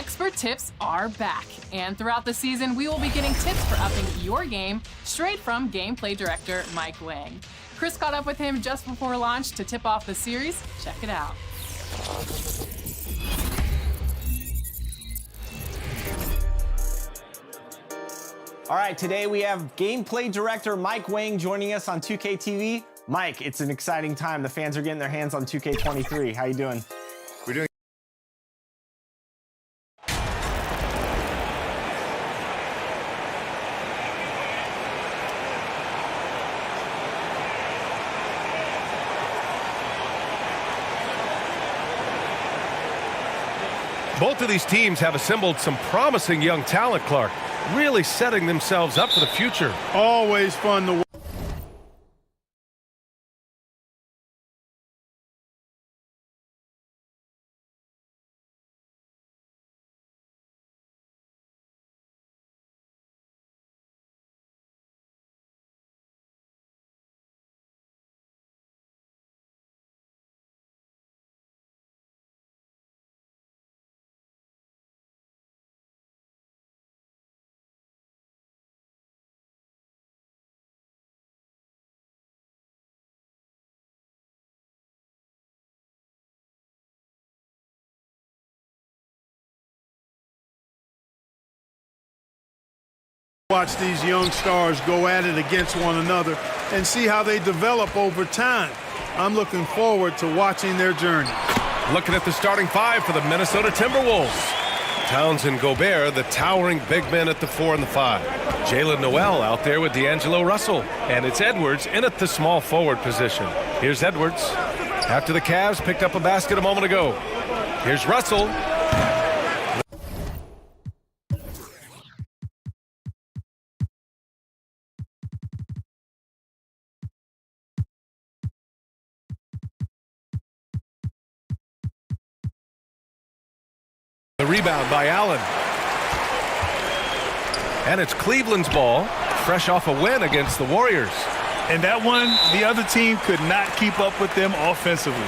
Expert tips are back, and throughout the season, we will be getting tips for upping your game straight from gameplay director Mike Wang. Chris caught up with him just before launch to tip off the series. Check it out. All right, today we have gameplay director Mike Wang joining us on 2K TV. Mike, it's an exciting time. The fans are getting their hands on 2K23. How you doing? We're doing. Both of these teams have assembled some promising young talent, Clark, really setting themselves up for the future. Always fun to watch. Watch these young stars go at it against one another and see how they develop over time. I'm looking forward to watching their journey. Looking at the starting five for the Minnesota Timberwolves. Towns and Gobert, the towering big men at the 4 and the 5. Jalen Noel out there with D'Angelo Russell. And it's Edwards in at the small forward position. Here's Edwards. After the Cavs picked up a basket a moment ago. Here's Russell. The rebound by Allen. And it's Cleveland's ball, fresh off a win against the Warriors. And that one, the other team could not keep up with them offensively.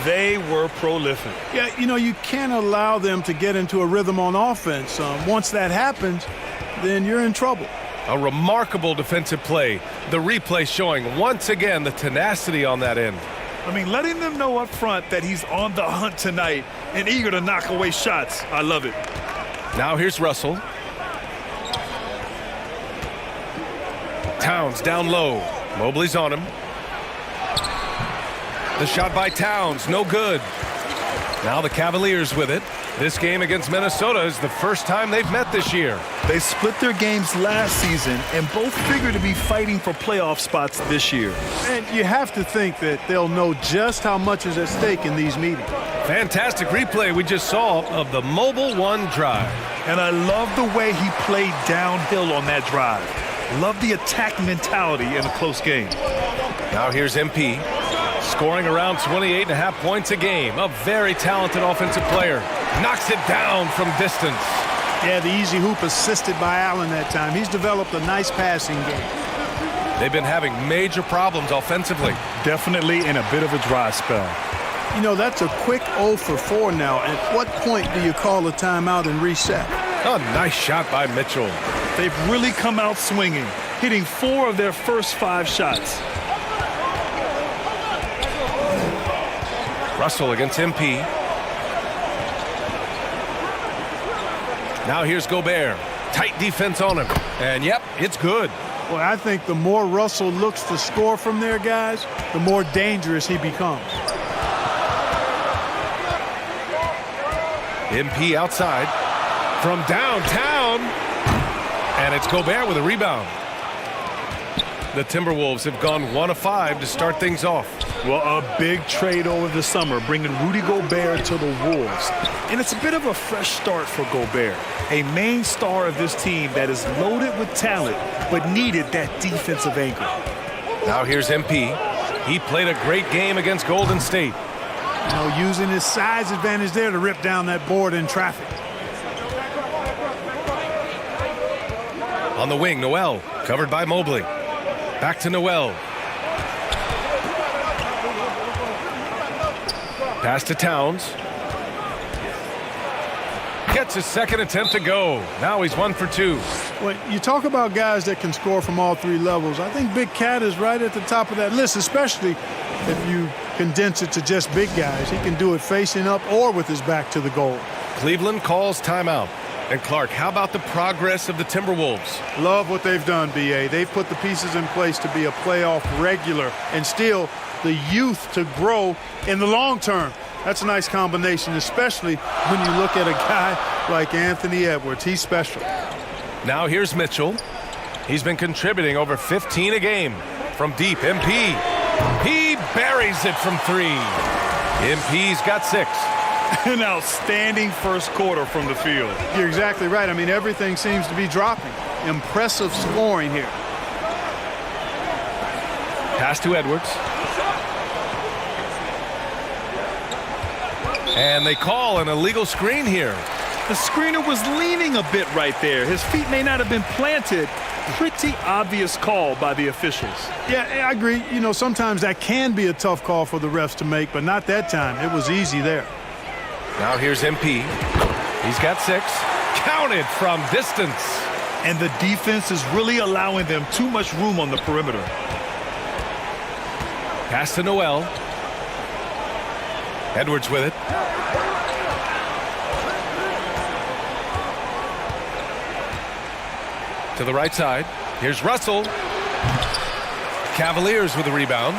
They were prolific. Yeah, you know, you can't allow them to get into a rhythm on offense. Once that happens, then you're in trouble. A remarkable defensive play. The replay showing once again the tenacity on that end. I mean, letting them know up front that he's on the hunt tonight and eager to knock away shots. I love it. Now here's Russell. Towns down low. Mobley's on him. The shot by Towns, no good. Now the Cavaliers with it. This game against Minnesota is the first time they've met this year. They split their games last season and both figure to be fighting for playoff spots this year. And you have to think that they'll know just how much is at stake in these meetings. Fantastic replay we just saw of the Mobile One drive. And I love the way he played downhill on that drive. Love the attack mentality in a close game. Now here's MP, scoring around 28.5 points a game. A very talented offensive player. Knocks it down from distance. Yeah, the easy hoop assisted by Allen that time. He's developed a nice passing game. They've been having major problems offensively. Definitely in a bit of a dry spell. You know, that's a quick 0 for 4 now. At what point do you call a timeout and reset? A nice shot by Mitchell. They've really come out swinging, hitting 4 of their first 5 shots. Russell against MP. Now here's Gobert. Tight defense on him. And yep, it's good. Well, I think the more Russell looks to score from their guys, the more dangerous he becomes. MP outside. From downtown. And it's Gobert with a rebound. The Timberwolves have gone 1 of 5 to start things off. Well, a big trade over the summer, bringing Rudy Gobert to the Wolves. And it's a bit of a fresh start for Gobert, a main star of this team that is loaded with talent, but needed that defensive anchor. Now here's MP. He played a great game against Golden State. You know, using his size advantage there to rip down that board in traffic. On the wing, Noel, covered by Mobley. Back to Noel. Pass to Towns. Gets his second attempt to go. Now he's 1 for 2. When you talk about guys that can score from all three levels, I think Big Cat is right at the top of that list, especially if you condense it to just big guys. He can do it facing up or with his back to the goal. Cleveland calls timeout. And Clark, how about the progress of the Timberwolves? Love what they've done, B.A. They've put the pieces in place to be a playoff regular and still the youth to grow in the long term. That's a nice combination, especially when you look at a guy like Anthony Edwards. He's special. Now here's Mitchell. He's been contributing over 15 a game. From deep, MP. He buries it from 3. MP's got 6. An outstanding first quarter from the field. You're exactly right. I mean, everything seems to be dropping. Impressive scoring here. Pass to Edwards. And they call an illegal screen here. The screener was leaning a bit right there. His feet may not have been planted. Pretty obvious call by the officials. Yeah, I agree. You know, sometimes that can be a tough call for the refs to make, but not that time. It was easy there. Now here's MP. He's got 6. Counted from distance. And the defense is really allowing them too much room on the perimeter. Pass to Noel. Edwards with it. To the right side. Here's Russell. Cavaliers with the rebound.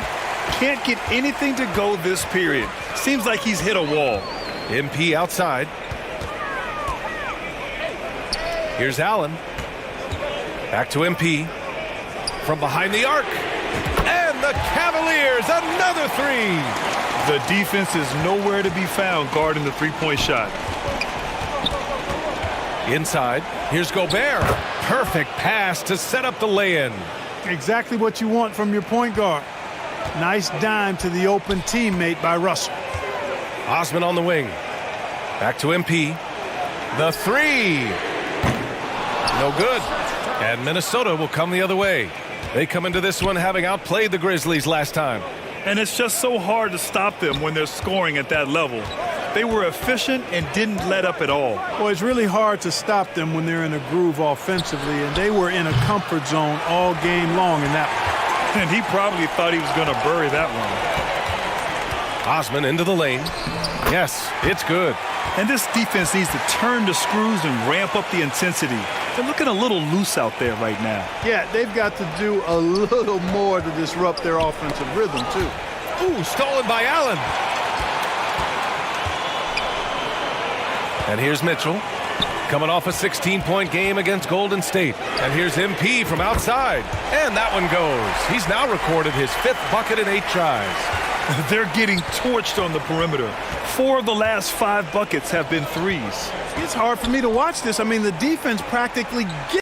Can't get anything to go this period. Seems like he's hit a wall. MP outside. Here's Allen. Back to MP. From behind the arc. And the Cavaliers, another 3. The defense is nowhere to be found guarding the three-point shot. Inside. Here's Gobert. Perfect pass to set up the lay-in. Exactly what you want from your point guard. Nice dime to the open teammate by Russell. Osman on the wing. Back to MP. The 3. No good. And Minnesota will come the other way. They come into this one having outplayed the Grizzlies last time. And it's just so hard to stop them when they're scoring at that level. They were efficient and didn't let up at all. Well, it's really hard to stop them when they're in a groove offensively, and they were in a comfort zone all game long in that one. And he probably thought he was going to bury that one. Osman into the lane. Yes, it's good. And this defense needs to turn the screws and ramp up the intensity. They're looking a little loose out there right now. Yeah, they've got to do a little more to disrupt their offensive rhythm, too. Ooh, stolen by Allen. And here's Mitchell. Coming off a 16-point game against Golden State. And here's MP from outside. And that one goes. He's now recorded his 5th bucket in 8 tries. They're getting torched on the perimeter. 4 of the last 5 buckets have been threes. It's hard for me to watch this. I mean, the defense practically gets...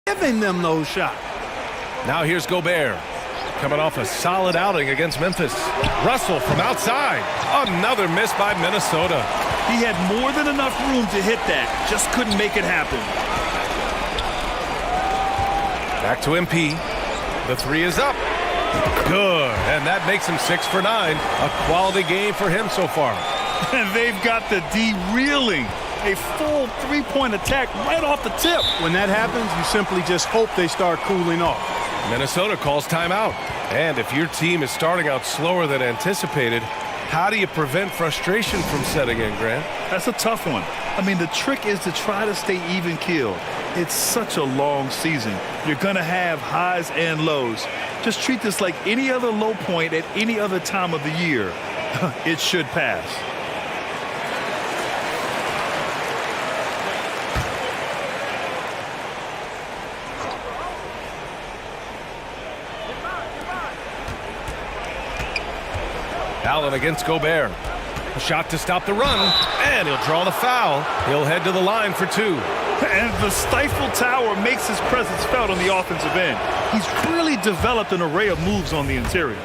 giving them those shots. Now here's Gobert. Coming off a solid outing against Memphis. Russell from outside. Another miss by Minnesota. He had more than enough room to hit that. Just couldn't make it happen. Back to MP. The 3 is up. Good. And that makes him 6 for 9. A quality game for him so far. And they've got the D reeling. A full 3-point attack right off the tip. When that happens, you simply just hope they start cooling off. Minnesota calls timeout. And if your team is starting out slower than anticipated, how do you prevent frustration from setting in, Grant? That's a tough one. I mean, the trick is to try to stay even-keeled. It's such a long season. You're going to have highs and lows. Just treat this like any other low point at any other time of the year. It should pass. Allen against Gobert. A shot to stop the run, and he'll draw the foul. He'll head to the line for 2. And the stifled tower makes his presence felt on the offensive end. He's really developed an array of moves on the interior.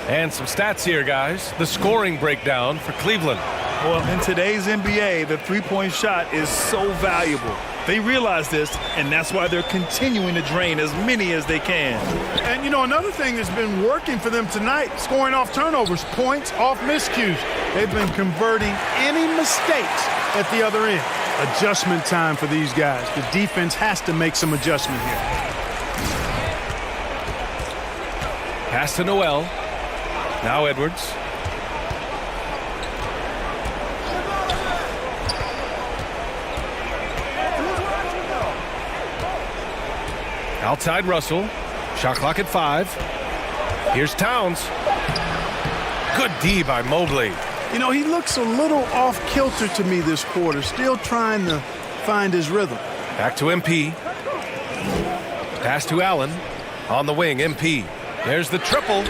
And some stats here, guys. The scoring breakdown for Cleveland. Well, in today's NBA, the three-point shot is so valuable. They realize this, and that's why they're continuing to drain as many as they can. And, you know, another thing that's been working for them tonight, scoring off turnovers, points off miscues. They've been converting any mistakes at the other end. Adjustment time for these guys. The defense has to make some adjustment here. Pass to Noel. Now Edwards. Outside Russell. Shot clock at 5. Here's Towns. Good D by Mobley. You know, he looks a little off kilter to me this quarter, still trying to find his rhythm. Back to MP. Pass to Allen. On the wing, MP. There's the triple.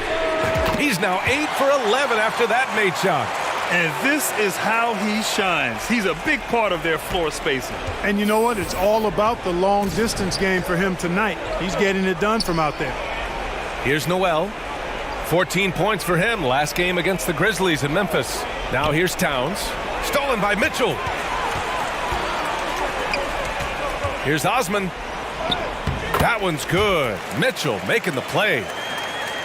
He's now 8 for 11 after that made shot. And this is how he shines. He's a big part of their floor spacing. And you know what? It's all about the long distance game for him tonight. He's getting it done from out there. Here's Noel. 14 points for him last game against the Grizzlies in Memphis. Now here's Towns. Stolen by Mitchell. Here's Osman. That one's good. Mitchell making the play.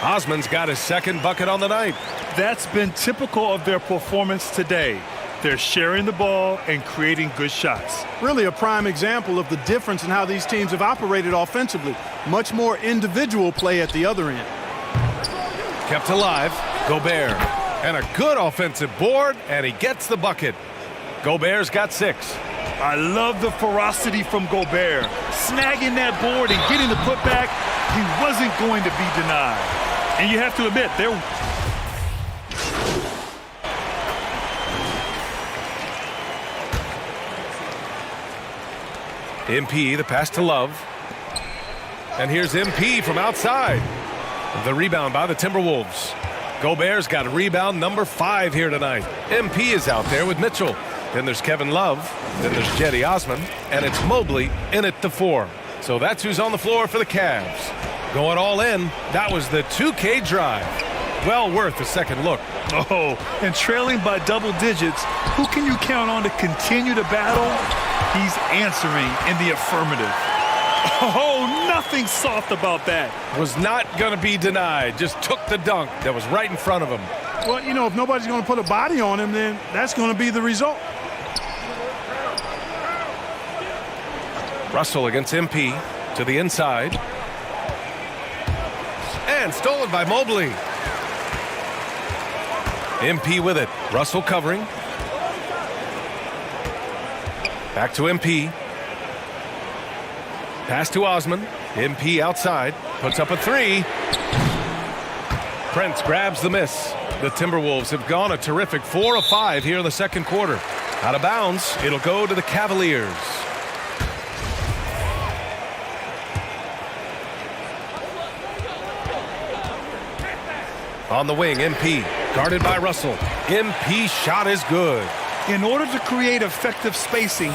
Osman's got his second bucket on the night. That's been typical of their performance today. They're sharing the ball and creating good shots. Really a prime example of the difference in how these teams have operated offensively. Much more individual play at the other end. Kept alive. Gobert. And a good offensive board, and he gets the bucket. Gobert's got 6. I love the ferocity from Gobert. Snagging that board and getting the putback, he wasn't going to be denied. And you have to admit, they're... MP, the pass to Love. And here's MP from outside. The rebound by the Timberwolves. Gobert's got a rebound number 5 here tonight. MP is out there with Mitchell. Then there's Kevin Love. Then there's Cedi Osman. And it's Mobley in at the 4. So that's who's on the floor for the Cavs. Going all in, that was the 2K drive. Well worth a second look. Oh, and trailing by double digits, who can you count on to continue to battle? He's answering in the affirmative. Oh, nothing soft about that. Was not going to be denied. Just took the dunk that was right in front of him. Well, you know, if nobody's going to put a body on him, then that's going to be the result. Russell against MP to the inside. And stolen by Mobley. MP with it. Russell covering. Back to MP. Pass to Osman. MP outside. Puts up a 3. Prince grabs the miss. The Timberwolves have gone a terrific 4 of 5 here in the second quarter. Out of bounds. It'll go to the Cavaliers. On the wing, MP. Guarded by Russell. MP shot is good. In order to create effective spacing,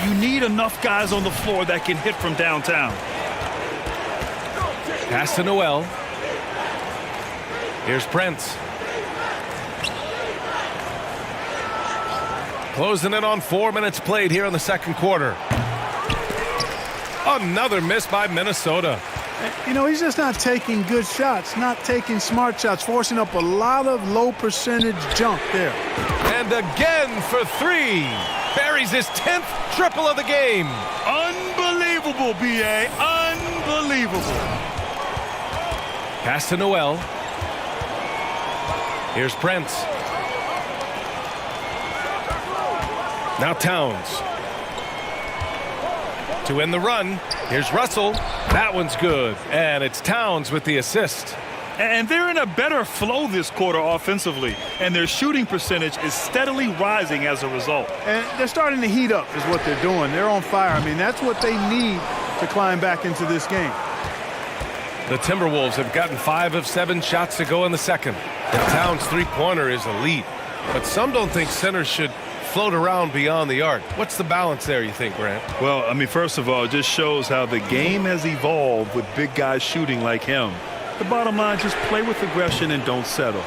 you need enough guys on the floor that can hit from downtown. Pass to Noel. Here's Prince. Closing in on 4 minutes played here in the second quarter. Another miss by Minnesota. You know, he's just not taking good shots, not taking smart shots, forcing up a lot of low percentage jump there. And again for 3. Buries his 10th triple of the game. Unbelievable, B.A. Unbelievable. Pass to Noel. Here's Prince. Now Towns. To end the run, here's Russell. That one's good. And it's Towns with the assist. And they're in a better flow this quarter offensively. And their shooting percentage is steadily rising as a result. And they're starting to heat up is what they're doing. They're on fire. I mean, that's what they need to climb back into this game. The Timberwolves have gotten 5 of 7 shots to go in the second. And Towns' three-pointer is elite. but some don't think centers should float around beyond the arc. What's the balance there, you think, Grant? Well, I mean, first of all, it just shows how the game has evolved with big guys shooting like him. The bottom line, just play with aggression and don't settle.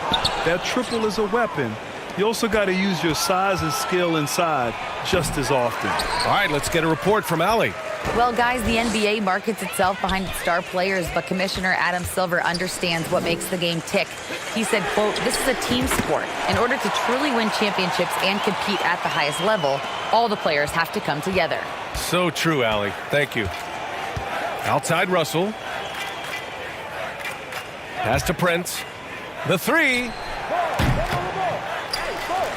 That triple is a weapon. You also got to use your size and skill inside just as often. All right, let's get a report from Allie. Well, guys, the NBA markets itself behind its star players, but Commissioner Adam Silver understands what makes the game tick. He said, quote, "This is a team sport. In order to truly win championships and compete at the highest level, all the players have to come together." So true, Allie. Thank you. Outside Russell. Pass to Prince. The three.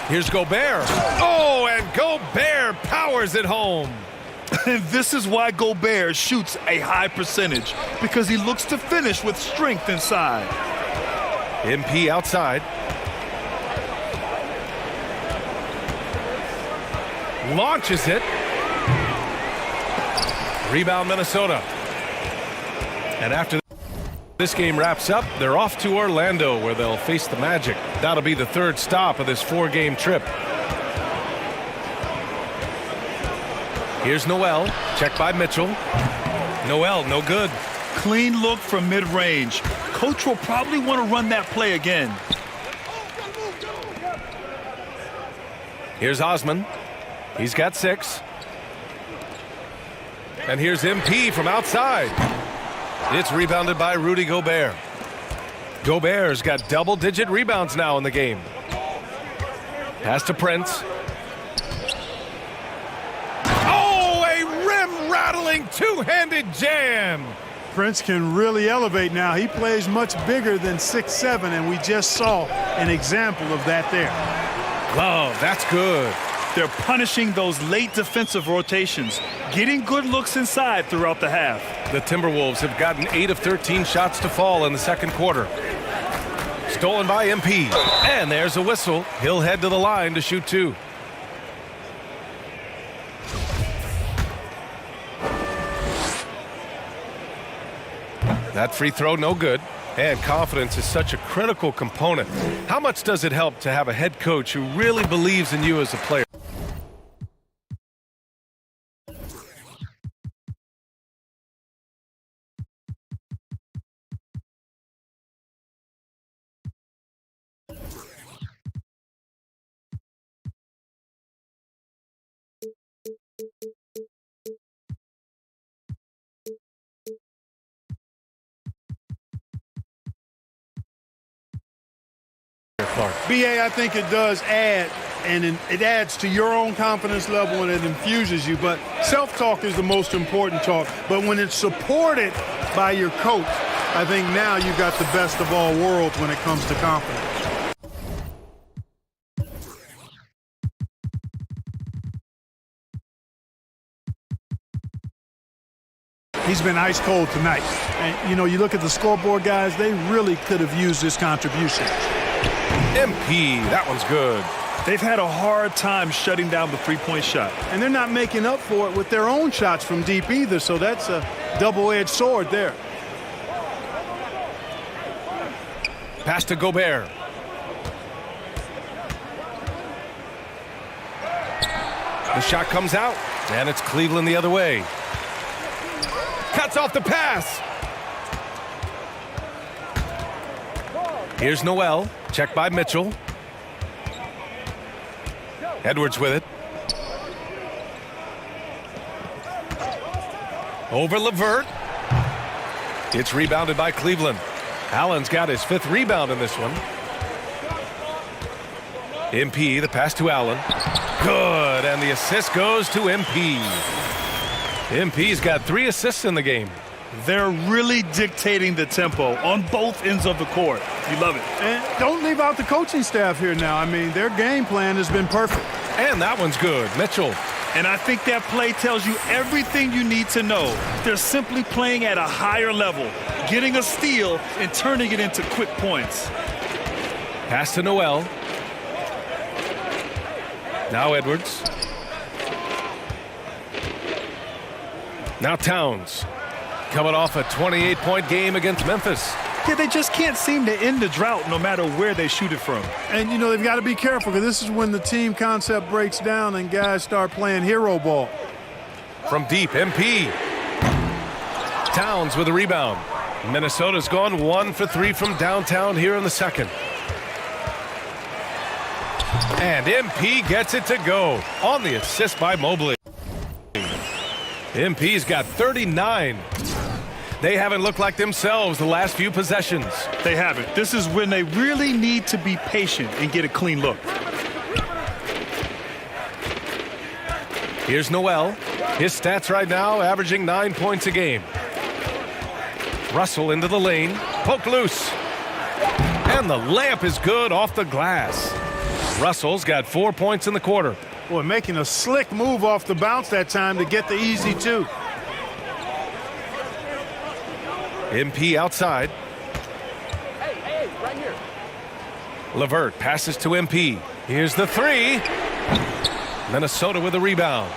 Here's Gobert. Oh, and Gobert powers it home. And this is why Gobert shoots a high percentage, because he looks to finish with strength inside. MP outside. Launches it. Rebound Minnesota. And after this game wraps up, they're off to Orlando, where they'll face the Magic. That'll be the third stop of this 4-game trip. Here's Noel. Checked by Mitchell. Noel, no good. Clean look from mid-range. Coach will probably want to run that play again. Here's Osman. He's got 6. And here's MP from outside. It's rebounded by Rudy Gobert. Gobert's got double-digit rebounds now in the game. Pass to Prince. Oh, a rim-rattling two-handed jam. Prince can really elevate now. He plays much bigger than 6'7", and we just saw an example of that there. Love, that's good. They're punishing those late defensive rotations, getting good looks inside throughout the half. The Timberwolves have gotten 8 of 13 shots to fall in the second quarter. Stolen by MP. And there's a whistle. He'll head to the line to shoot 2. That free throw, no good. And confidence is such a critical component. How much does it help to have a head coach who really believes in you as a player? BA, I think it does add, and it adds to your own confidence level and it infuses you. But self-talk is the most important talk. But when it's supported by your coach, I think now you've got the best of all worlds when it comes to confidence. He's been ice cold tonight. And, you know, you look at the scoreboard, guys, they really could have used this contribution. MP, that one's good. They've had a hard time shutting down the three-point shot. And they're not making up for it with their own shots from deep either, so that's a double-edged sword there. Pass to Gobert. The shot comes out, and it's Cleveland the other way. Cuts off the pass. Here's Noel, checked by Mitchell. Edwards with it. Over LeVert. It's rebounded by Cleveland. Allen's got his 5th rebound in this one. MP, the pass to Allen. Good, and the assist goes to MP. MP's got 3 assists in the game. They're really dictating the tempo on both ends of the court. You love it. And don't leave out the coaching staff here now. I mean, their game plan has been perfect. And that one's good. Mitchell. And I think that play tells you everything you need to know. They're simply playing at a higher level, getting a steal and turning it into quick points. Pass to Noel. Now Edwards. Now Towns. Coming off a 28-point game against Memphis. Yeah, they just can't seem to end the drought no matter where they shoot it from. And, you know, they've got to be careful because this is when the team concept breaks down and guys start playing hero ball. From deep, MP. Towns with a rebound. Minnesota's gone 1 for 3 from downtown here in the second. And MP gets it to go on the assist by Mobley. MP's got 39. They haven't looked like themselves the last few possessions. They haven't. This is when they really need to be patient and get a clean look. Here's Noel. His stats right now averaging 9 points a game. Russell into the lane. Poke loose. And the layup is good off the glass. Russell's got 4 points in the quarter. Boy, making a slick move off the bounce that time to get the easy two. MP outside. Hey, right here. LeVert passes to MP. Here's the three. Minnesota with a rebound.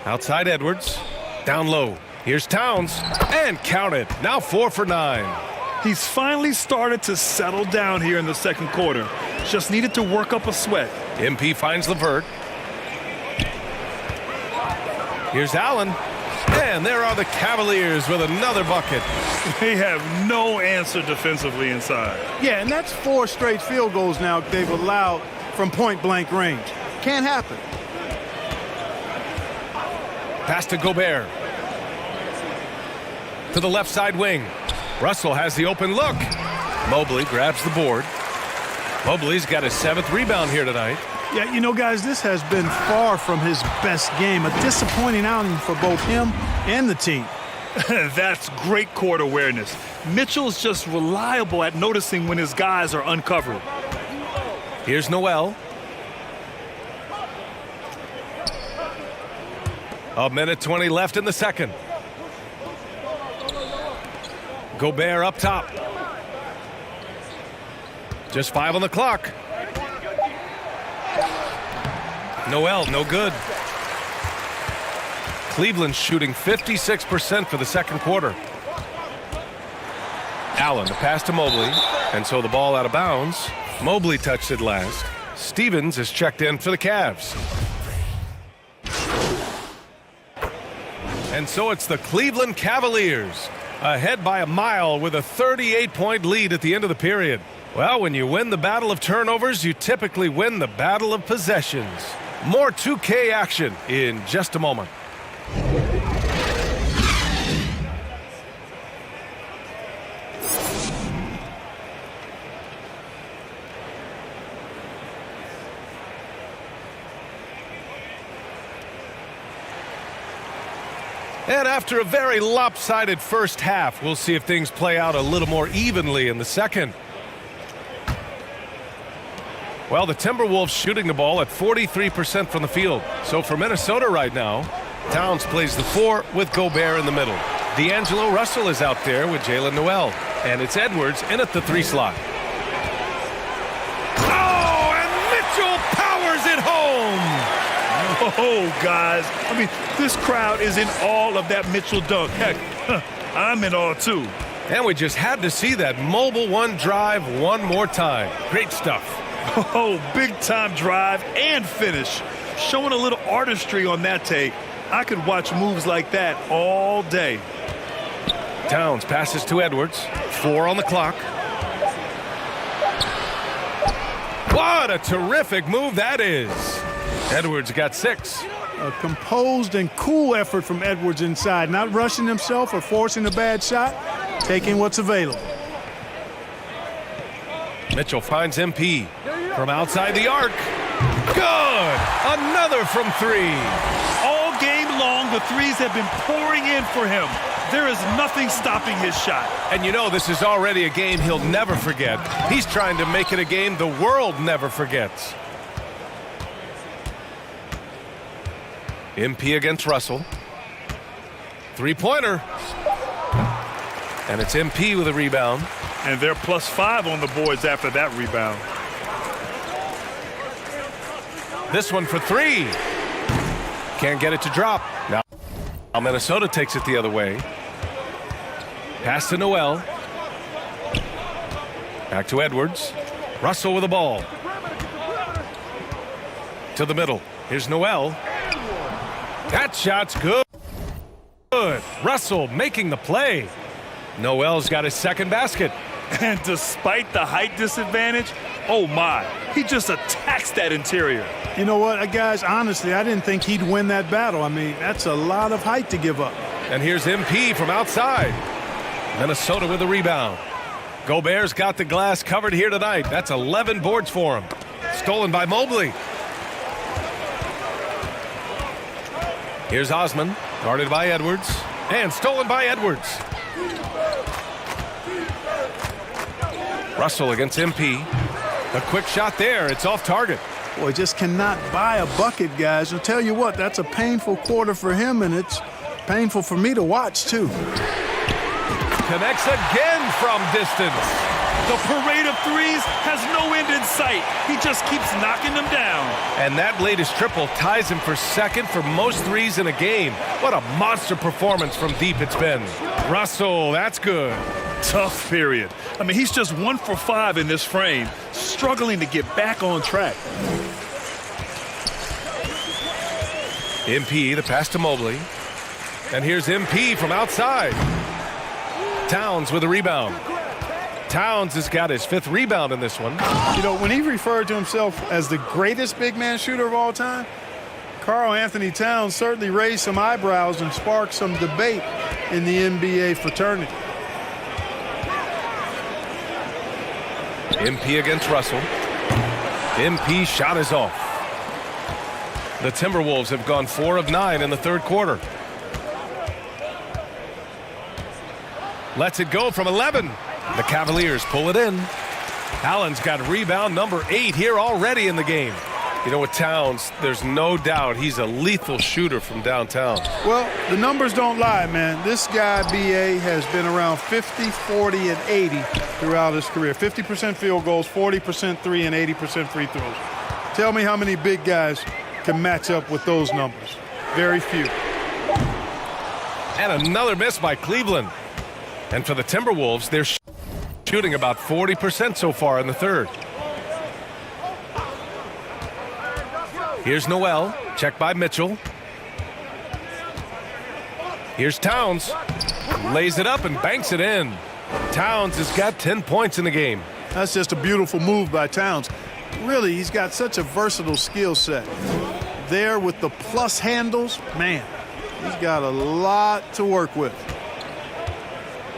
Outside Edwards. Down low. Here's Towns. And count it. Now 4 for 9. He's finally started to settle down here in the second quarter. Just needed to work up a sweat. MP finds LeVert. Here's Allen. And there are the Cavaliers with another bucket. They have no answer defensively inside. Yeah, and that's 4 straight field goals now they've allowed from point-blank range. Can't happen. Pass to Gobert. To the left side wing. Russell has the open look. Mobley grabs the board. Mobley's got his 7th rebound here tonight. Yeah, you know, guys, this has been far from his best game. A disappointing outing for both him and the team. That's great court awareness. Mitchell's just reliable at noticing when his guys are uncovered. Here's Noel. A minute 20 left in the second. Gobert up top. Just 5 on the clock. Noel, no good. Cleveland shooting 56% for the second quarter. Allen, the pass to Mobley, and so the ball out of bounds. Mobley touched it last. Stevens is checked in for the Cavs. And so it's the Cleveland Cavaliers, ahead by a mile with a 38-point lead at the end of the period. Well, when you win the battle of turnovers, you typically win the battle of possessions. More 2K action in just a moment. And after a very lopsided first half, we'll see if things play out a little more evenly in the second. Well, the Timberwolves shooting the ball at 43% from the field. So for Minnesota right now, Towns plays the 4 with Gobert in the middle. D'Angelo Russell is out there with Jalen Noel. And it's Edwards in at the 3 slot. Oh, and Mitchell powers it home! Oh, guys. I mean, this crowd is in awe of that Mitchell dunk. Heck, I'm in awe, too. And we just had to see that mobile one drive one more time. Great stuff. Oh, big-time drive and finish. Showing a little artistry on that take. I could watch moves like that all day. Towns passes to Edwards. 4 on the clock. What a terrific move that is. Edwards got 6. A composed and cool effort from Edwards inside. Not rushing himself or forcing a bad shot. Taking what's available. Mitchell finds MP from outside the arc. Good! Another from 3. All game long, the threes have been pouring in for him. There is nothing stopping his shot. And you know this is already a game he'll never forget. He's trying to make it a game the world never forgets. MP against Russell. 3-pointer. And it's MP with a rebound. And they're +5 on the boards after that rebound. This one for 3. Can't get it to drop. Now Minnesota takes it the other way. Pass to Noel. Back to Edwards. Russell with the ball. To the middle. Here's Noel. That shot's good. Good. Russell making the play. Noel's got his second basket. And despite the height disadvantage, oh my, he just attacks that interior. You know what, guys, honestly, I didn't think he'd win that battle. I mean, that's a lot of height to give up. And here's MP from outside. Minnesota with the rebound. Gobert's got the glass covered here tonight. That's 11 boards for him. Stolen by Mobley. Here's Osman, guarded by Edwards. And stolen by Edwards. Russell against MP. A quick shot there. It's off target. Boy, just cannot buy a bucket, guys. I'll tell you what, that's a painful quarter for him, and it's painful for me to watch, too. Connects again from distance. The parade of threes has no end in sight. He just keeps knocking them down. And that latest triple ties him for second for most threes in a game. What a monster performance from deep it's been. Russell, that's good. Tough period. I mean, he's just 1 for 5 in this frame, struggling to get back on track. MP, the pass to Mobley. And here's MP from outside. Towns with a rebound. Towns has got his 5th rebound in this one. You know, when he referred to himself as the greatest big man shooter of all time, Karl Anthony Towns certainly raised some eyebrows and sparked some debate in the NBA fraternity. MP against Russell. MP shot is off. The Timberwolves have gone 4 of 9 in the third quarter. Lets it go from 11. The Cavaliers pull it in. Allen's got rebound number 8 here already in the game. You know, with Towns, there's no doubt he's a lethal shooter from downtown. Well, the numbers don't lie, man. This guy, B.A., has been around 50, 40, and 80 throughout his career. 50% field goals, 40% three, and 80% free throws. Tell me how many big guys can match up with those numbers. Very few. And another miss by Cleveland. And for the Timberwolves, they're shooting about 40% so far in the third. Here's Noel, checked by Mitchell. Here's Towns, lays it up and banks it in. Towns has got 10 points in the game. That's just a beautiful move by Towns. Really, he's got such a versatile skill set. There with the plus handles, man, he's got a lot to work with.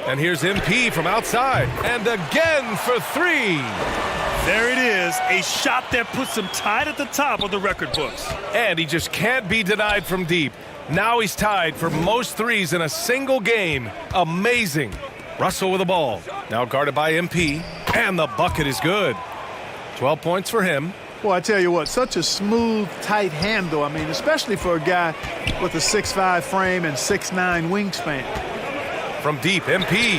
And here's MP from outside. And again for 3. There it is, a shot that puts him tied at the top of the record books. And he just can't be denied from deep. Now he's tied for most threes in a single game. Amazing. Russell with the ball. Now guarded by MP. And the bucket is good. 12 points for him. Well, I tell you what, such a smooth, tight handle. I mean, especially for a guy with a 6'5" frame and 6'9" wingspan. From deep, MP.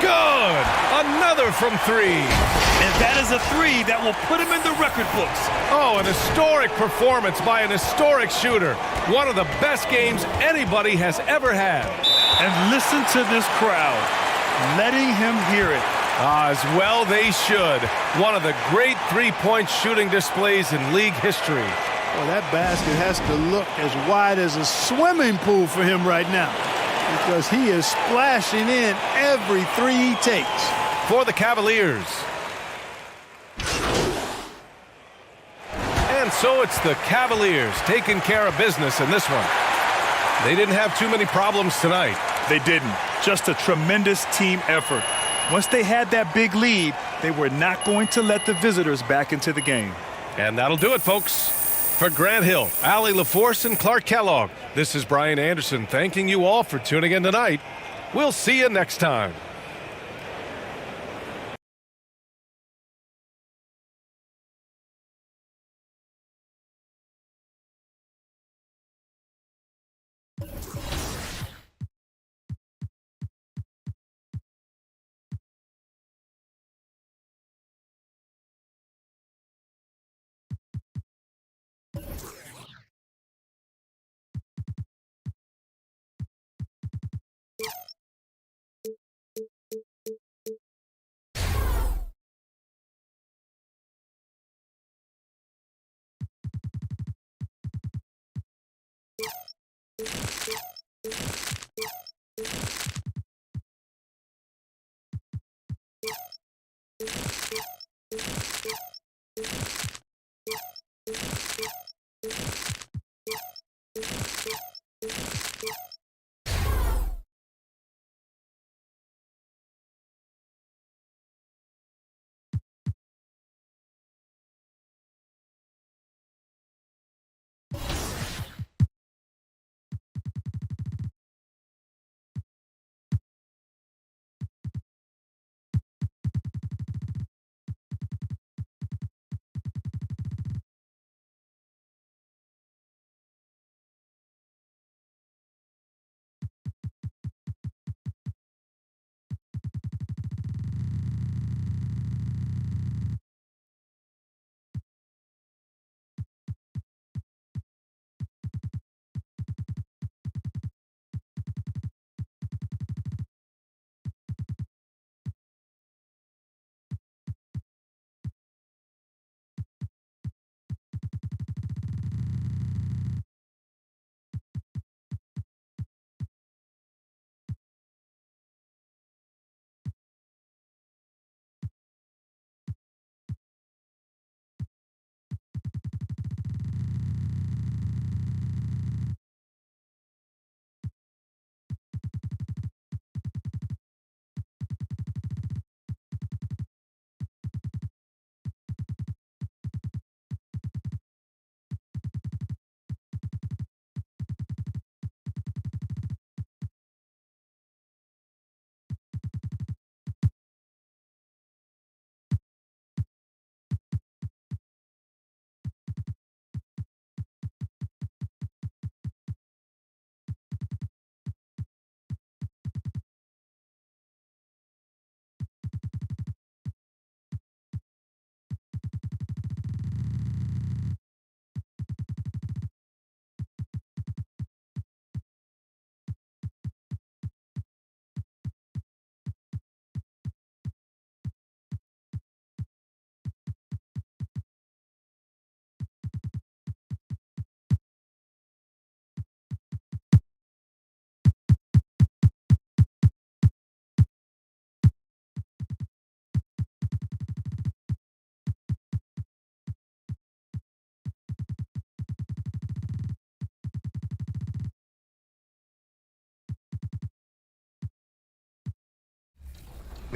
Good! Another from 3. And that is a 3 that will put him in the record books. Oh, an historic performance by an historic shooter. One of the best games anybody has ever had. And listen to this crowd, letting him hear it. As well they should. One of the great three-point shooting displays in league history. Well, that basket has to look as wide as a swimming pool for him right now, because he is splashing in every 3 he takes. For the Cavaliers. And so it's the Cavaliers taking care of business in this one. They didn't have too many problems tonight. They didn't. Just a tremendous team effort. Once they had that big lead, they were not going to let the visitors back into the game. And that'll do it, folks. For Grant Hill, Allie LaForce, and Clark Kellogg, this is Brian Anderson thanking you all for tuning in tonight. We'll see you next time.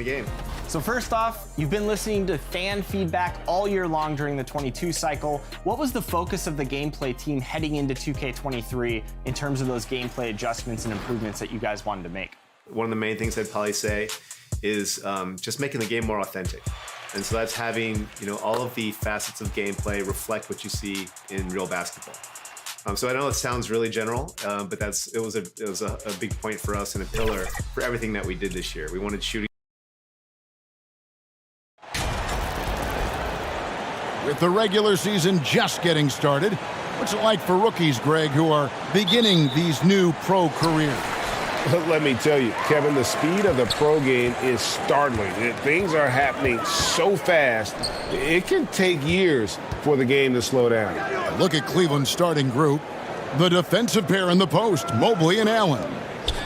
the game. So first off, you've been listening to fan feedback all year long during the 22 cycle. What was the focus of the gameplay team heading into 2K23 in terms of those gameplay adjustments and improvements that you guys wanted to make? One of the main things I'd probably say is just making the game more authentic. And so that's having, all of the facets of gameplay reflect what you see in real basketball. So I know it sounds really general, but it was a big point for us and a pillar for everything that we did this year. We wanted shooting. With the regular season just getting started, what's it like for rookies, Greg, who are beginning these new pro careers? Let me tell you, Kevin, the speed of the pro game is startling. Things are happening so fast, it can take years for the game to slow down. Look at Cleveland's starting group. The defensive pair in the post, Mobley and Allen.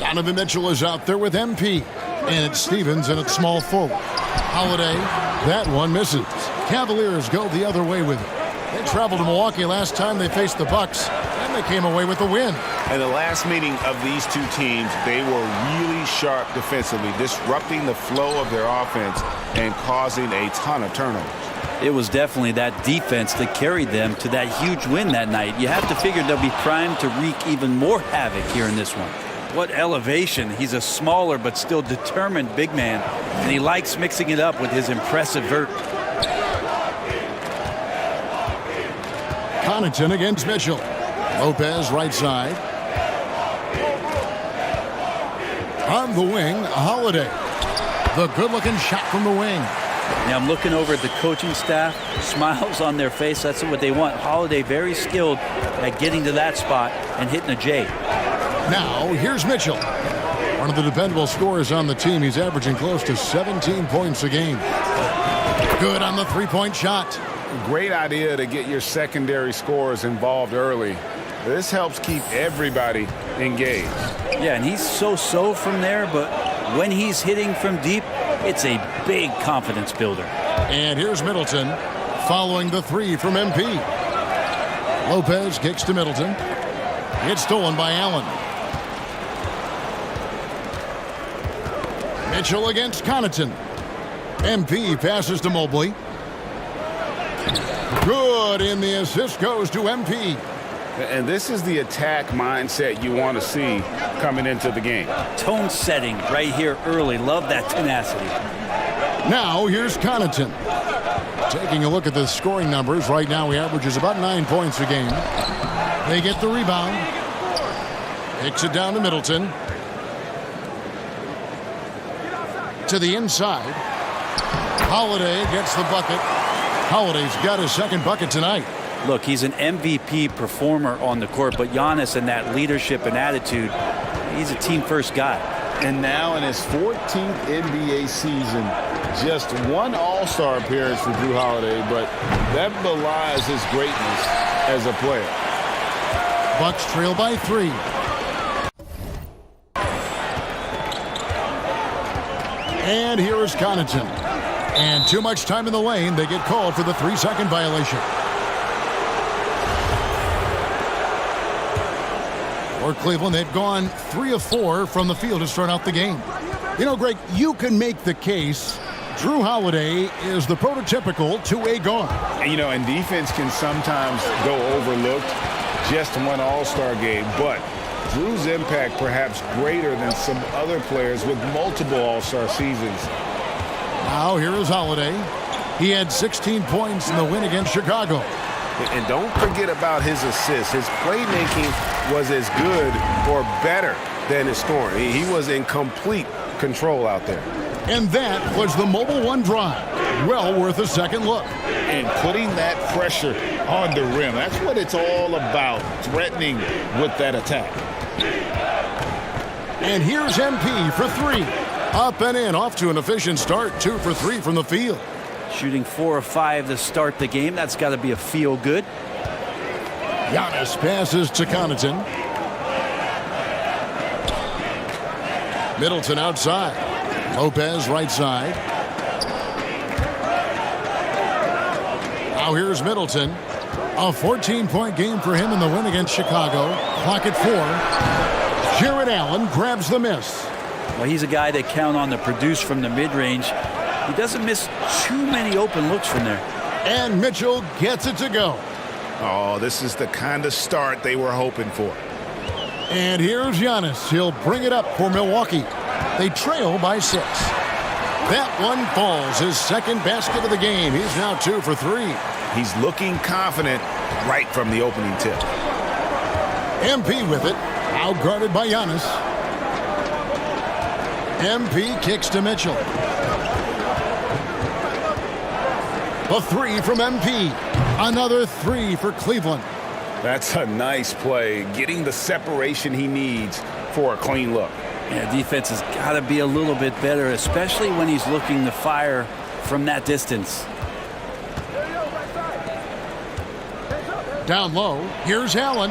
Donovan Mitchell is out there with MP. And it's Stevens and it's small forward. Holiday, that one misses. Cavaliers go the other way with it. They traveled to Milwaukee last time they faced the Bucks, and they came away with the win. In the last meeting of these two teams, they were really sharp defensively, disrupting the flow of their offense and causing a ton of turnovers. It was definitely that defense that carried them to that huge win that night. You have to figure they'll be primed to wreak even more havoc here in this one. What elevation. He's a smaller but still determined big man, and he likes mixing it up with his impressive vert. Connaughton against Mitchell. Lopez right side. On the wing, Holiday. The good-looking shot from the wing. Now I'm looking over at the coaching staff. Smiles on their face. That's what they want. Holiday very skilled at getting to that spot and hitting a J. Now, here's Mitchell. One of the dependable scorers on the team. He's averaging close to 17 points a game. Good on the three-point shot. Great idea to get your secondary scorers involved early. This helps keep everybody engaged. Yeah, and he's so-so from there, but when he's hitting from deep, it's a big confidence builder. And here's Middleton following the three from MP. Lopez kicks to Middleton. It's stolen by Allen. Mitchell against Connaughton. MP passes to Mobley. Good, and the assist goes to MP. And this is the attack mindset you want to see coming into the game. Tone setting right here early. Love that tenacity. Now here's Connaughton. Taking a look at the scoring numbers. Right now he averages about 9 points a game. They get the rebound. Kicks it down to Middleton. To the inside. Holiday gets the bucket. Holiday's got his second bucket tonight. Look, he's an MVP performer on the court, but Giannis and that leadership and attitude, he's a team-first guy. And now in his 14th NBA season, just one All-Star appearance for Jrue Holiday, but that belies his greatness as a player. Bucks trail by 3. And here is Connaughton. And too much time in the lane. They get called for the 3-second violation. For Cleveland, they've gone 3 of 4 from the field to start out the game. You know, Greg, you can make the case Jrue Holiday is the prototypical two-way guard. And defense can sometimes go overlooked. Just one All-Star game, but Jrue's impact perhaps greater than some other players with multiple All-Star seasons. Now here is Holiday. He had 16 points in the win against Chicago. And don't forget about his assists. His playmaking was as good or better than his scoring. He was in complete control out there. And that was the Mobile One drive. Well worth a second look. And putting that pressure on the rim. That's what it's all about, threatening with that attack. And here's MP for 3. Up and in, off to an efficient start. 2 for 3 from the field. Shooting 4 of 5 to start the game. That's got to be a feel good. Giannis passes to Connaughton. Middleton outside. Lopez right side. Now here's Middleton. A 14-point game for him in the win against Chicago. Clock at 4. Jared Allen grabs the miss. Well, he's a guy they count on to produce from the mid-range. He doesn't miss too many open looks from there. And Mitchell gets it to go. Oh, this is the kind of start they were hoping for. And here's Giannis. He'll bring it up for Milwaukee. They trail by 6. That one falls. His second basket of the game. He's now 2 for 3. He's looking confident right from the opening tip. MP with it. Out guarded by Giannis. MP kicks to Mitchell. A 3 from MP. Another 3 for Cleveland. That's a nice play, getting the separation he needs for a clean look. Yeah, defense has got to be a little bit better, especially when he's looking to fire from that distance. Down low, here's Allen.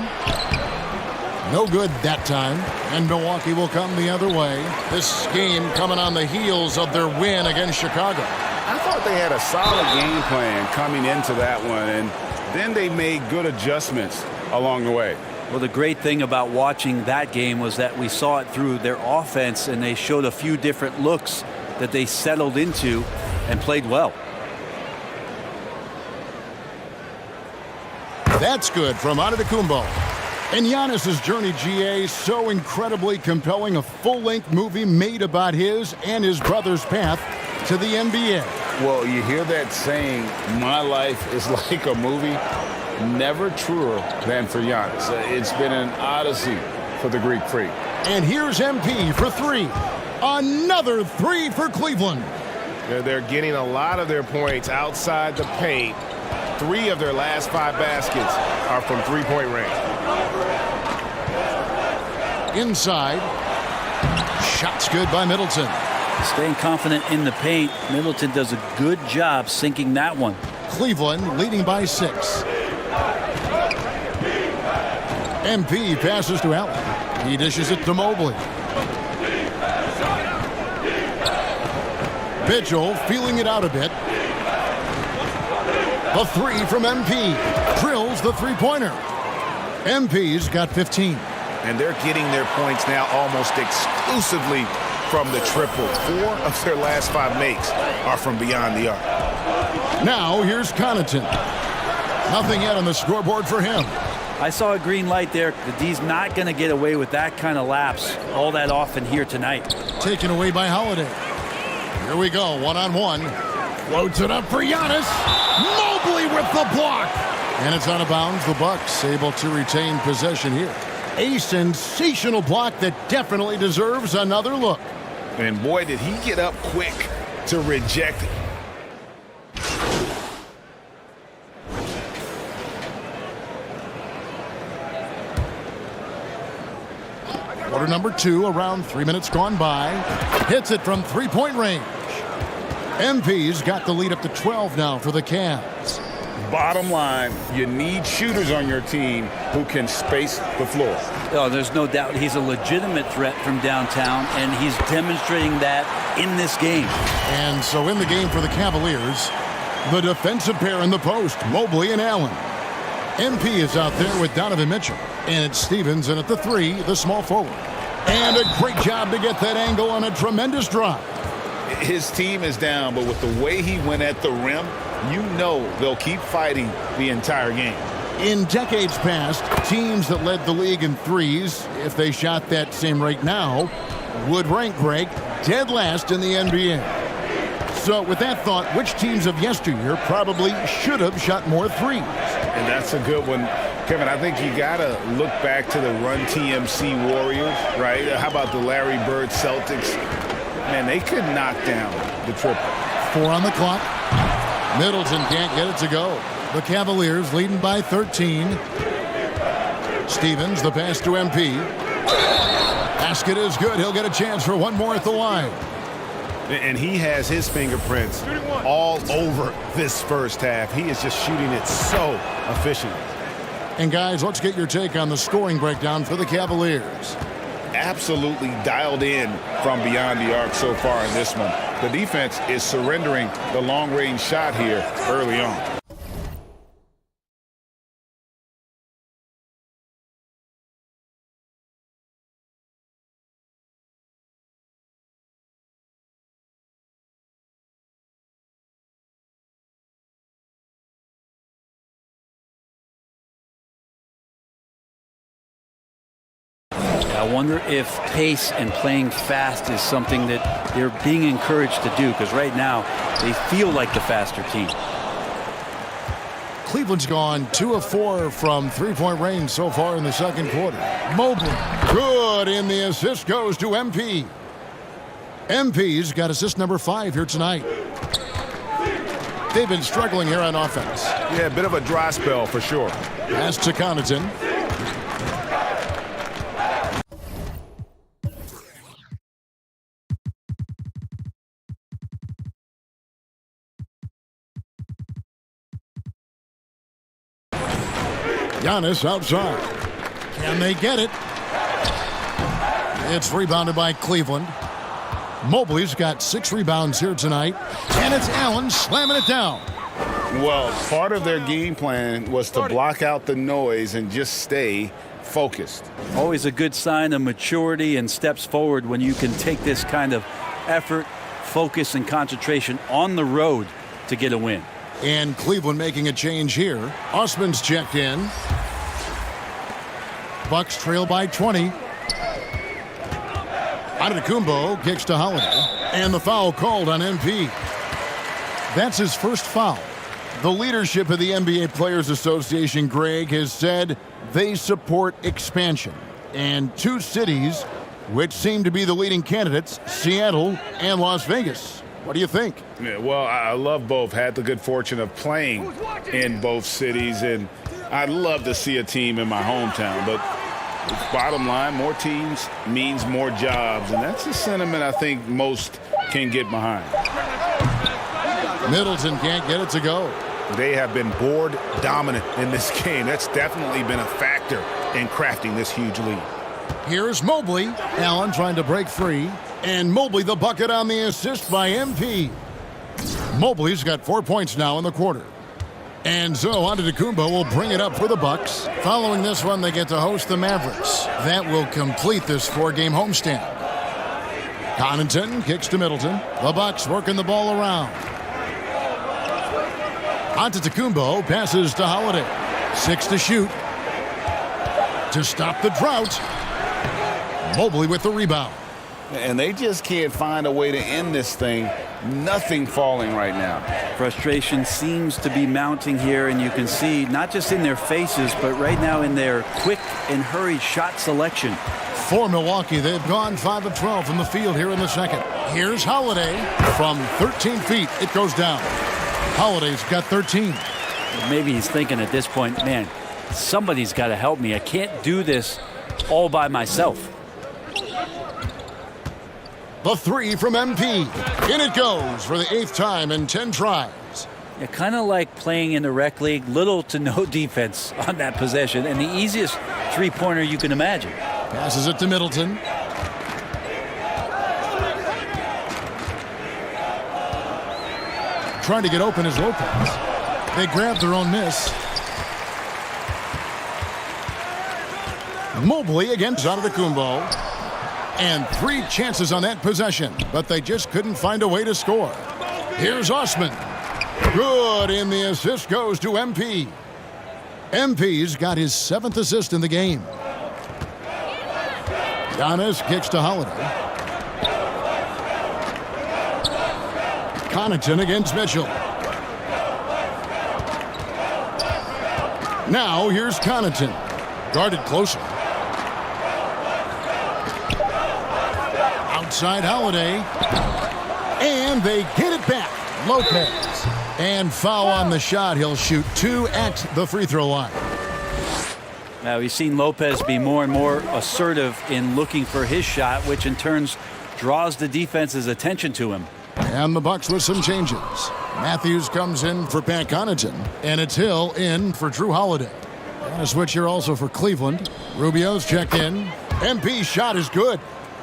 No good that time, and Milwaukee will come the other way. This game coming on the heels of their win against Chicago. I thought they had a solid game plan coming into that one, and then they made good adjustments along the way. Well, the great thing about watching that game was that we saw it through their offense, and they showed a few different looks that they settled into and played well. That's good from Antetokounmpo. And Giannis's journey, GA, so incredibly compelling. A full-length movie made about his and his brother's path to the NBA. Well, you hear that saying, my life is like a movie. Never truer than for Giannis. It's been an odyssey for the Greek freak. And here's MP for 3. Another 3 for Cleveland. They're getting a lot of their points outside the paint. 3 of their last 5 baskets are from three-point range. Inside. Shots good by Middleton. Staying confident in the paint, Middleton does a good job sinking that one. Cleveland leading by 6. MP passes to Allen. He dishes it to Mobley. Mitchell feeling it out a bit. A 3 from MP. Drills the three-pointer. MP's got 15. And they're getting their points now almost exclusively from the triple. 4 of their last 5 makes are from beyond the arc. Now here's Connaughton. Nothing yet on the scoreboard for him. I saw a green light there. The D's not going to get away with that kind of lapse all that often here tonight. Taken away by Holiday. Here we go, one-on-one. Floats it up for Giannis. Mobley with the block. And it's out of bounds. The Bucks able to retain possession here. A sensational block that definitely deserves another look. And boy, did he get up quick to reject it. Quarter number 2, around 3 minutes gone by. Hits it from three-point range. MP's got the lead up to 12 now for the Cavs. Bottom line, you need shooters on your team who can space the floor. Oh, there's no doubt he's a legitimate threat from downtown, and he's demonstrating that in this game. And so in the game for the Cavaliers, the defensive pair in the post, Mobley and Allen. MP is out there with Donovan Mitchell. And it's Stevens in at the 3, the small forward. And a great job to get that angle on a tremendous drive. His team is down, but with the way he went at the rim, you know they'll keep fighting the entire game. In decades past, teams that led the league in threes, if they shot that same rate now, would rank, Greg, dead last in the NBA. So with that thought, which teams of yesteryear probably should have shot more threes? And that's a good one. Kevin, I think you got to look back to the Run TMC Warriors, right? How about the Larry Bird Celtics? Man, they could knock down the triple. 4 on the clock. Middleton can't get it to go. The Cavaliers leading by 13. Stevens, the pass to MP. Basket is good. He'll get a chance for one more at the line. And he has his fingerprints all over this first half. He is just shooting it so efficiently. And guys, let's get your take on the scoring breakdown for the Cavaliers. Absolutely dialed in from beyond the arc so far in this one. The defense is surrendering the long-range shot here early on. I wonder if pace and playing fast is something that they're being encouraged to do, because right now they feel like the faster team. Cleveland's gone 2 of 4 from three-point range so far in the second quarter. Mobley, good, and the assist goes to MP. MP's got assist number 5 here tonight. They've been struggling here on offense. Yeah, a bit of a dry spell for sure. Pass to Connaughton. Giannis outside. Can they get it? It's rebounded by Cleveland. Mobley's got 6 rebounds here tonight. And it's Allen slamming it down. Well, part of their game plan was to block out the noise and just stay focused. Always a good sign of maturity and steps forward when you can take this kind of effort, focus, and concentration on the road to get a win. And Cleveland making a change here. Osman's checked in. Bucks trail by 20. Antetokounmpo kicks to Holiday. And the foul called on MP. That's his first foul. The leadership of the NBA Players Association, Greg, has said they support expansion. And 2 cities which seem to be the leading candidates, Seattle and Las Vegas. What do you think? Yeah, well, I love both. Had the good fortune of playing in both cities, and I'd love to see a team in my hometown. But bottom line, more teams means more jobs, and that's a sentiment I think most can get behind. Middleton can't get it to go. They have been board dominant in this game. That's definitely been a factor in crafting this huge lead. Here's Mobley. Allen trying to break free. And Mobley the bucket on the assist by MP. Mobley's got 4 points now in the quarter. And so Antetokounmpo will bring it up for the Bucks. Following this one, they get to host the Mavericks. That will complete this 4-game homestand. Connaughton kicks to Middleton. The Bucks working the ball around. Antetokounmpo passes to Holiday. 6 to shoot. To stop the drought. Mobley with the rebound. And they just can't find a way to end this thing. Nothing falling right now. Frustration seems to be mounting here, and you can see not just in their faces, but right now in their quick and hurried shot selection. For Milwaukee, they've gone 5 of 12 from the field here in the second. Here's Holiday from 13 feet. It goes down. Holiday's got 13. Maybe he's thinking at this point, man, somebody's got to help me. I can't do this all by myself. The 3 from MP. In it goes for the 8th time in 10 tries. Yeah, kind of like playing in the rec league, little to no defense on that possession, and the easiest three-pointer you can imagine. Passes it to Middleton. Trying to get open is Lopez. They grab their own miss. Mobley against Antetokounmpo. And 3 chances on that possession, but they just couldn't find a way to score. Here's Osman. Good, and the assist goes to MP. MP's got his 7th assist in the game. Giannis kicks to Holiday. Connaughton against Mitchell. Now here's Connaughton. Guarded closer. Outside Holiday. And they get it back. Lopez. And foul on the shot. He'll shoot 2 at the free throw line. Now we've seen Lopez be more and more assertive in looking for his shot, which in turn draws the defense's attention to him. And the Bucks with some changes. Matthews comes in for Pat Connaughton, and it's Hill in for Drew Holiday. And a switch here also for Cleveland. Rubio's checked in. MP's shot is good.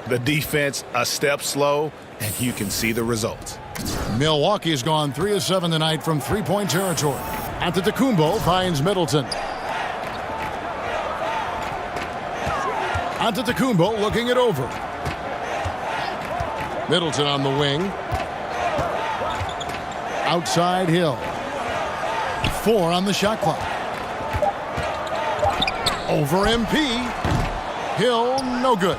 The defense a step slow, and you can see the results. Milwaukee's gone 3 of 7 tonight from 3-point territory. Antetokounmpo finds Middleton. Antetokounmpo looking it over. Middleton on the wing. Outside Hill. 4 on the shot clock. Over MP. Hill, no good.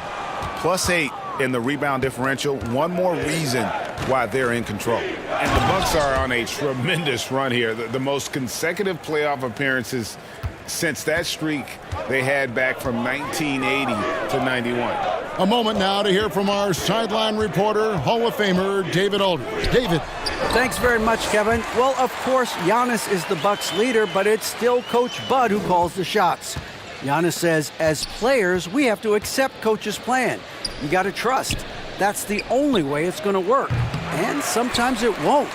+8 in the rebound differential. One more reason why they're in control. And the Bucks are on a tremendous run here. The most consecutive playoff appearances since that streak they had back from 1980 to 91. A moment now to hear from our sideline reporter, Hall of Famer David Aldridge. David. Thanks very much, Kevin. Well, of course, Giannis is the Bucks leader, but it's still Coach Bud who calls the shots. Giannis says, as players, we have to accept Coach's plan. You got to trust. That's the only way it's going to work. And sometimes it won't.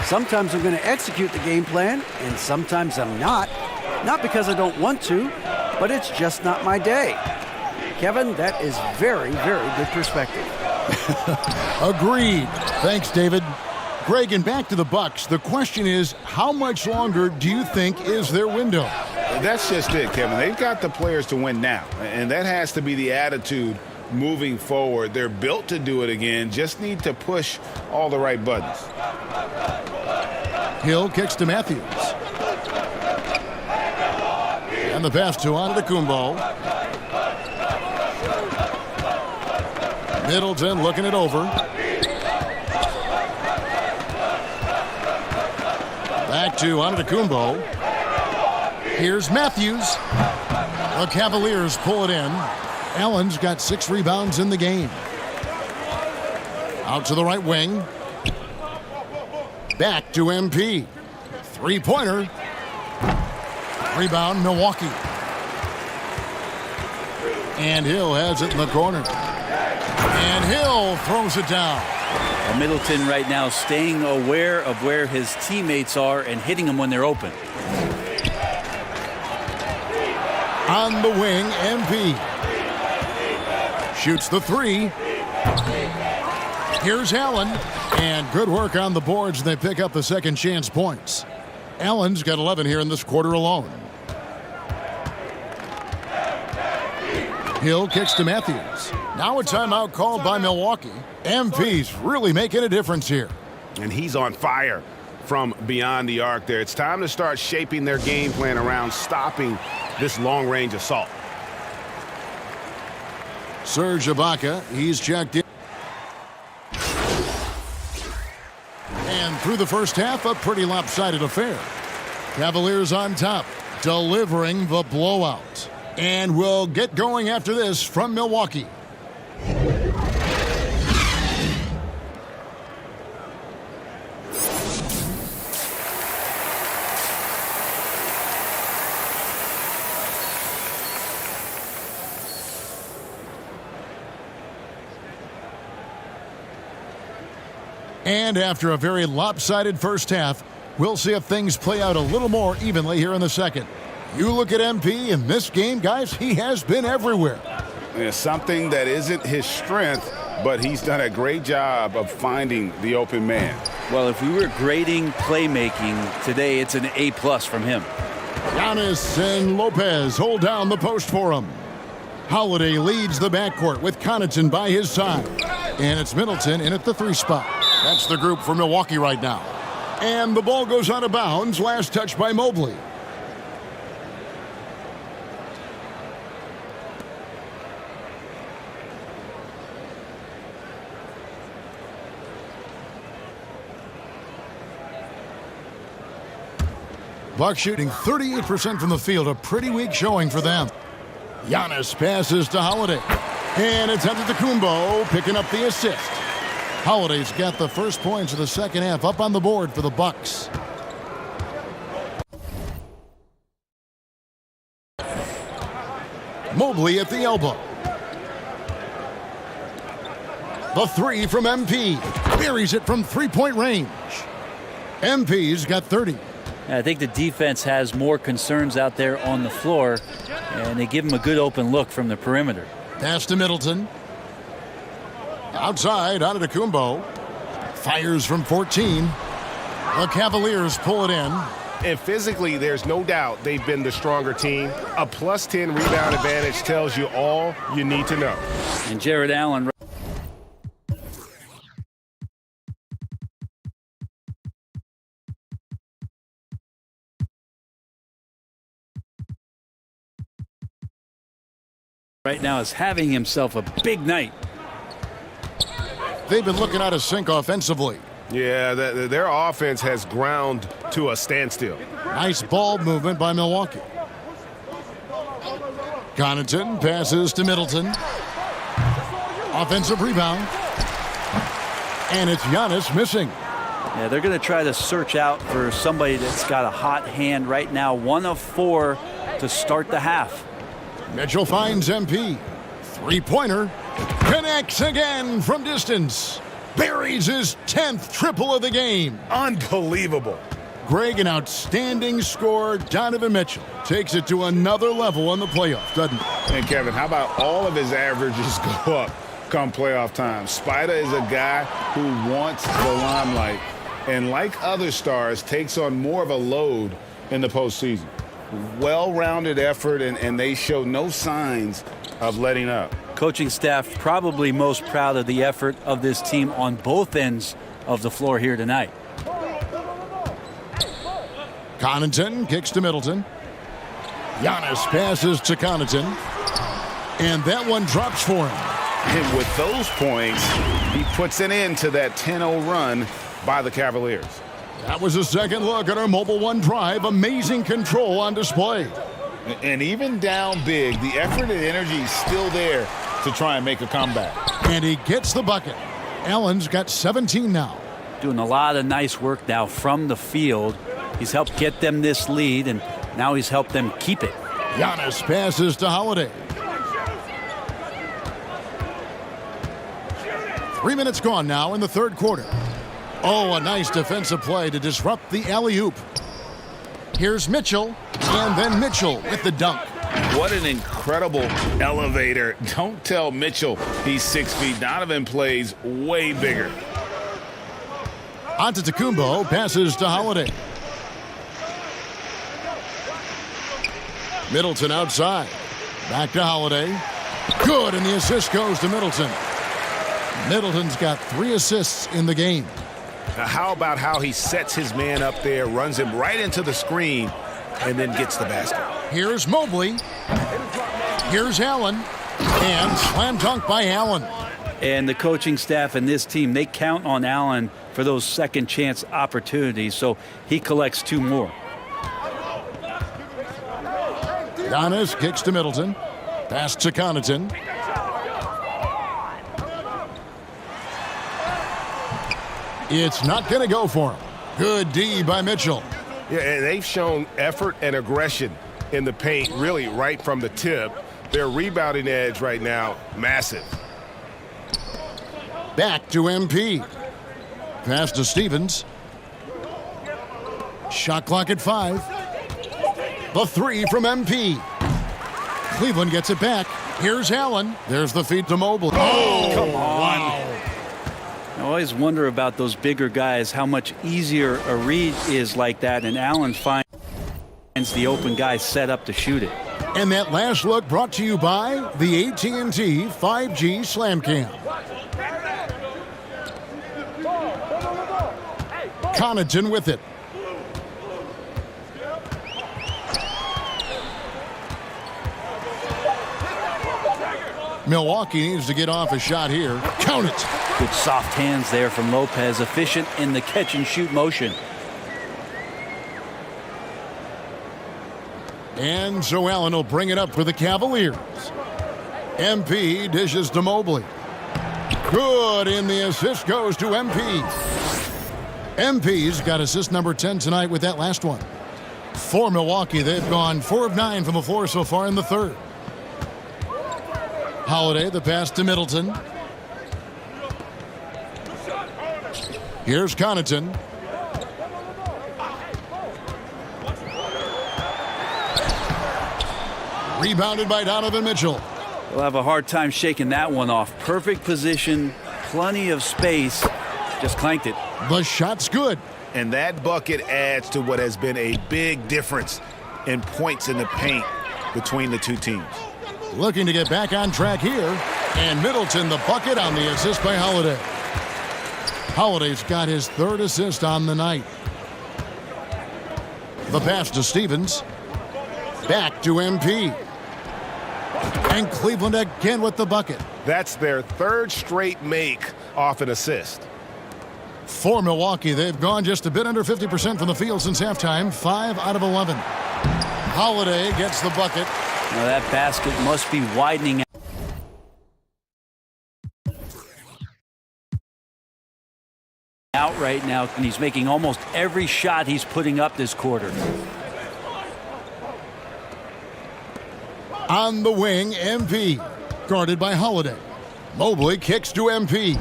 Sometimes I'm going to execute the game plan, and sometimes I'm not. Not because I don't want to, but it's just not my day. Kevin, that is very, very good perspective. Agreed. Thanks, David. Greg, and back to the Bucks. The question is, how much longer do you think is their window? That's just it, Kevin. They've got the players to win now, and that has to be the attitude moving forward. They're built to do it again, just need to push all the right buttons. Hill kicks to Matthews. And the pass to Antetokounmpo. Middleton looking it over. Back to Antetokounmpo. Here's Matthews. The Cavaliers pull it in. Allen's got 6 rebounds in the game. Out to the right wing. Back to MP. Three-pointer. Rebound, Milwaukee. And Hill has it in the corner. And Hill throws it down. Middleton right now staying aware of where his teammates are and hitting them when they're open. On the wing, MP. Shoots the 3. Here's Allen. And good work on the boards. They pick up the second chance points. Allen's got 11 here in this quarter alone. Hill kicks to Matthews. Now a timeout called by Milwaukee. MP's really making a difference here. And he's on fire from beyond the arc there. It's time to start shaping their game plan around stopping this long-range assault. Serge Ibaka, he's checked in. And through the first half, a pretty lopsided affair. Cavaliers on top, delivering the blowout. And we'll get going after this from Milwaukee. And after a very lopsided first half, we'll see if things play out a little more evenly here in the second. You look at MP in this game, guys, he has been everywhere. It's something that isn't his strength, but he's done a great job of finding the open man. Well, if we were grading playmaking today, it's an A+ from him. Giannis and Lopez hold down the post for him. Holiday leads the backcourt with Connaughton by his side. And it's Middleton in at the 3 spot. That's the group for Milwaukee right now. And the ball goes out of bounds. Last touch by Mobley. Bucks shooting 38% from the field. A pretty weak showing for them. Giannis passes to Holiday. And it's Antetokounmpo picking up the assist. Holiday's got the first points of the second half up on the board for the Bucks. Mobley at the elbow. The 3 from MP. Buries it from 3-point range. MP's got 30. I think the defense has more concerns out there on the floor, and they give him a good open look from the perimeter. Pass to Middleton. Outside, Antetokounmpo. Fires from 14. The Cavaliers pull it in. And physically, there's no doubt they've been the stronger team. A +10 rebound advantage tells you all you need to know. And Jared Allen. right now is having himself a big night. They've been looking out of sync offensively. Yeah, their offense has ground to a standstill. Nice ball movement by Milwaukee. Connaughton passes to Middleton. Offensive rebound. And it's Giannis missing. Yeah, they're going to try to search out for somebody that's got a hot hand right now. 1 of 4 to start the half. Mitchell finds MP. Three-pointer. Connects again from distance. Buries his 10th triple of the game. Unbelievable. Greg, an outstanding scorer. Donovan Mitchell takes it to another level in the playoffs, doesn't he? And Kevin, how about all of his averages go up come playoff time? Spider is a guy who wants the limelight, and like other stars, takes on more of a load in the postseason. Well-rounded effort, and they show no signs of letting up. Coaching staff probably most proud of the effort of this team on both ends of the floor here tonight. Connaughton kicks to Middleton. Giannis passes to Connaughton. And that one drops for him. And with those points, he puts an end to that 10-0 run by the Cavaliers. That was a second look at our Mobile One drive. Amazing control on display. And even down big, the effort and energy is still there to try and make a comeback. And he gets the bucket. Allen's got 17 now. Doing a lot of nice work now from the field. He's helped get them this lead, and now he's helped them keep it. Giannis passes to Holiday. 3 minutes gone now in the third quarter. Oh, a nice defensive play to disrupt the alley-oop. Here's Mitchell, and then Mitchell with the dunk. What an incredible elevator. Don't tell Mitchell he's 6 feet. Donovan plays way bigger. Antetokounmpo passes to Holiday. Middleton outside. Back to Holiday. Good, and the assist goes to Middleton. Middleton's got 3 assists in the game. Now, how about how he sets his man up there, runs him right into the screen, and then gets the basket? Here's Mobley. Here's Allen. And slam dunk by Allen. And the coaching staff and this team, they count on Allen for those second chance opportunities, so he collects 2 more. Giannis kicks to Middleton. Pass to Connaughton. It's not going to go for him. Good D by Mitchell. Yeah, and they've shown effort and aggression in the paint, really right from the tip. Their rebounding edge right now, massive. Back to MP. Pass to Stevens. Shot clock at 5. The 3 from MP. Cleveland gets it back. Here's Allen. There's the feed to Mobley. Oh, come on. I always wonder about those bigger guys, how much easier a read is like that, and Allen finds the open guy set up to shoot it. And that last look brought to you by the AT&T 5G Slam Cam. Connaughton with it. Milwaukee needs to get off a shot here. Count it. Good soft hands there from Lopez, efficient in the catch and shoot motion. And so Allen will bring it up for the Cavaliers. MP dishes to Mobley. Good, and the assist goes to MP. MP's got assist number 10 tonight with that last one. For Milwaukee, they've gone 4 of 9 from the floor so far in the third. Holiday, the pass to Middleton. Here's Connaughton. Rebounded by Donovan Mitchell. They'll have a hard time shaking that one off. Perfect position, plenty of space. Just clanked it. The shot's good. And that bucket adds to what has been a big difference in points in the paint between the two teams. Looking to get back on track here. And Middleton the bucket on the assist by Holiday. Holiday's got his 3rd assist on the night. The pass to Stevens. Back to MP. And Cleveland again with the bucket. That's their third straight make off an assist. For Milwaukee, they've gone just a bit under 50% from the field since halftime, 5 out of 11. Holiday gets the bucket. Now that basket must be widening out right now, and he's making almost every shot he's putting up this quarter. On the wing, MP. Guarded by Holiday. Mobley kicks to MP.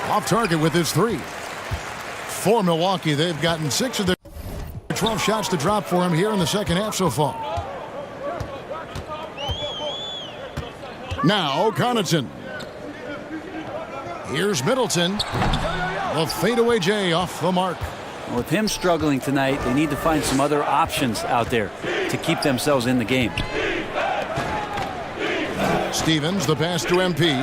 Off target with his 3. For Milwaukee, they've gotten 6 of their 12 shots to drop for him here in the second half so far. Now, Connaughton. Here's Middleton. The fadeaway J off the mark. With him struggling tonight, they need to find some other options out there to keep themselves in the game. Stevens, the pass to MP.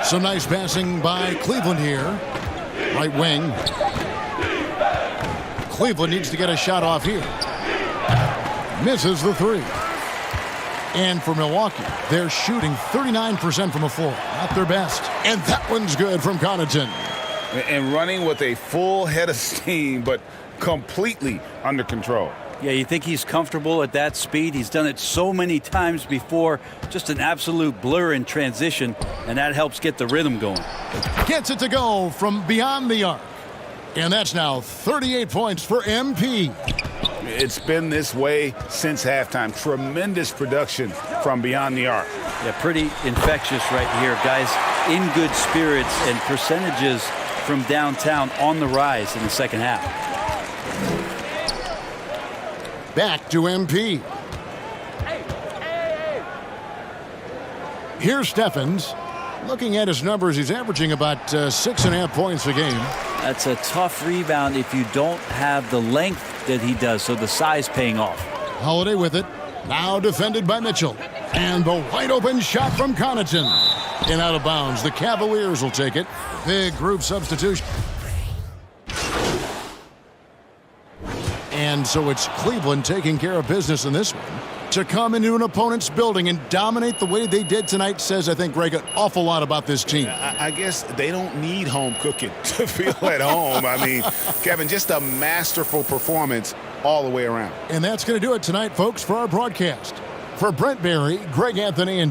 Some nice passing by Cleveland here. Right wing. Cleveland needs to get a shot off here. Misses the 3. And for Milwaukee, they're shooting 39% from the floor. Not their best. And that one's good from Connaughton. And running with a full head of steam, but completely under control. Yeah, you think he's comfortable at that speed? He's done it so many times before. Just an absolute blur in transition, and that helps get the rhythm going. Gets it to go from beyond the arc. And that's now 38 points for MP. It's been this way since halftime. Tremendous production from beyond the arc. Yeah, pretty infectious right here. Guys in good spirits, and percentages from downtown on the rise in the second half. Back to MP. Here's Stephens. Looking at his numbers, he's averaging about 6.5 points a game. That's a tough rebound if you don't have the length that he does, so the size paying off. Holiday with it. Now defended by Mitchell. And the wide open shot from Connaughton. And out of bounds. The Cavaliers will take it. Big group substitution. And so it's Cleveland taking care of business in this one. To come into an opponent's building and dominate the way they did tonight says, I think, Greg, an awful lot about this team. I guess they don't need home cooking to feel at home. I mean, Kevin, just a masterful performance all the way around. And that's going to do it tonight, folks, for our broadcast. For Brent Barry, Greg Anthony, and